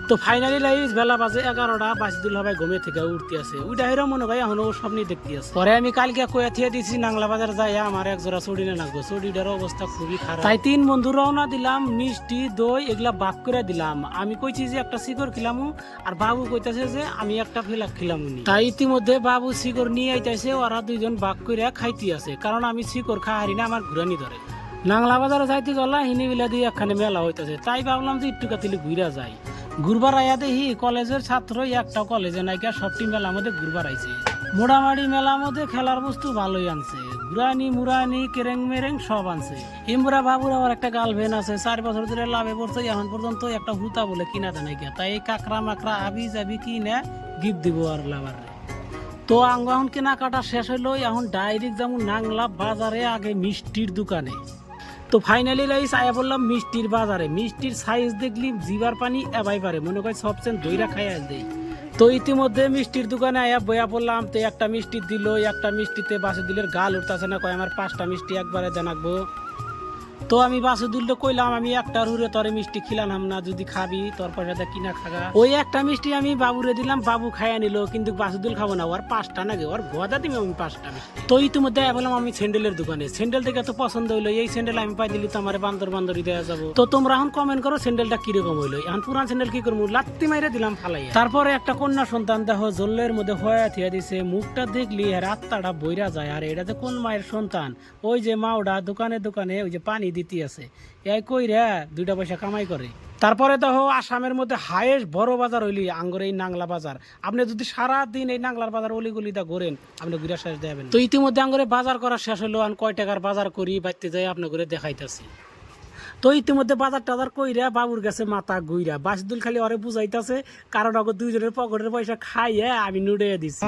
তো finally lines বেলা বাজে 11টা বাসিদুল ভাই ঘুমে থেকে উঠতে আছে ওইটা হেরো মনে ভাই এখন ও স্বপ্নই দেখতে আছে। পরে আমি কালকে কয়া থিয়ে দিছি নাংলা বাজার যাই আমার এক জোড়া চড়ি না নাকবো, চড়িটার অবস্থা খুবই খারাপ। তাই 3 বন্ধু রওনা দিলাম, মিষ্টি দই এগুলা বাক করে দিলাম। আমি কইছি যে একটা শিকড় খিলামু, আর বাবু কইতাছে যে আমি একটা ফেলাক খিলামুনি। তাই ইতিমধ্যে বাবু শিকড় নিয়ে আইতাছে, ওরা দুইজন বাক করে খাইতে আছে, কারণ আমি শিকড় খাহারি না, আমার ঘুরানি ধরে। নাংলা বাজারে যাইতে গলা হিনি বিলা দিয়ে একখানে মেলা হইতেছে, তাই ভাবলাম যে একটু কাতিলি ঘুরা যায়। ঘুরবার আয়া দেখি কলেজের ছাত্র একটা কলেজে নাইকা সবটি মেলার মধ্যে ঘুরবার আইছে। মোটামুটি মেলার মধ্যে খেলার বস্তু ভালোই আনছে, ঘুরানি মুরানি কেরেং মেরেং সব আনছে। ইমরা বাবুর আবার একটা গার্লফ্রেন্ড আছে, 4 বছর ধরে লাভে পড়ছে, এখন পর্যন্ত একটা হুতা বলে কিনা দেয় নাইকা। তাই এই কাকড়া মাকড়া আবি যাবি কিনে গিফট দিব আর লাভার। তো আঙ্গ এখন কেনাকাটা শেষ হইলো, এখন ডাইরেক্ট যেমন নাংলা বাজারে আগে মিষ্টির দোকানে। তো ফাইনালি লাইস আয়া বললাম মিষ্টির বাজারে। মিষ্টির সাইজ দেখলি জিবার পানি এবাই পারে, মনে করে সবচেয়ে দইরা খাইয়া দেই। তো ইতিমধ্যে মিষ্টির দোকানে আয়া বইয়া বললাম, তো একটা মিষ্টি দিল, একটা মিষ্টিতে বাসুদুলের গাল উঠতেছে না, কয় আমার 5টা মিষ্টি একবারে জানাকবো। তো আমি বাসুদুলকে কইলাম আমি একটা হুরে তরে মিষ্টি খিলাম না, যদি খাবি তোর পয়সাটা কিনা খাগা। ওই একটা মিষ্টি আমি বাবুরে দিলাম, বাবু খাইয়া নিল, কিন্তু বাসুদুল খাবো না, ওর 5টা নাগে, ওর গোদা দিবি আমি 5টা মিষ্টি। তো ইতিমধ্যে বললাম আমি স্যান্ডেলের দোকানে, স্যান্ডেল থেকে তো পছন্দ হইলো, এই স্যান্ডেল আমি পাই দিলি তো আমার বান্দরি দেওয়া যাবো। তো তোমরা এখন কমেন্ট করো স্যান্ডেলটা কিরকম হইলো। এখন পুরান স্যান্ডেল কি করবো, লাত্তি মাইরে দিলাম ফালাইয়া। তারপরে একটা কন্যা সন্তান দেখো জলের মধ্যে হয়া থিয়া দিছে, মুখটা দেখলি আর আত্মাটা বইরা যায়। আর এটা যে কোন মায়ের সন্তান, ওই যে মাওডা দোকানে দোকানে ওই যে পানি দিতে আছে, এই কইরা 2টা পয়সা কামাই করে। তারপরে দেখো আসামের মধ্যে হাইয়েস্ট বড় বাজার হইলি আঙ্গর এই নাংলা বাজার। আপনি যদি সারা দিন এই নাংলার বাজার অলিগলিটা ঘোরেন, আপনি ঘুরে শেষ দেবেন। তো ইতিমধ্যে আঙ্গরে বাজার করা শেষ হলো, আমি কয় টাকার বাজার করি বাইতে যাই আপনি করে দেখাইতেছি। তো ইতিমধ্যে বাজার টাজার কইরা বাবুর কাছে মাথা ঘুইরা বাসদুল খালি ওরে বুঝাইতেছে, কারণ আগে দুইজনের পকেটের পয়সা খাইয়ে আমি নুড়ে দিছি।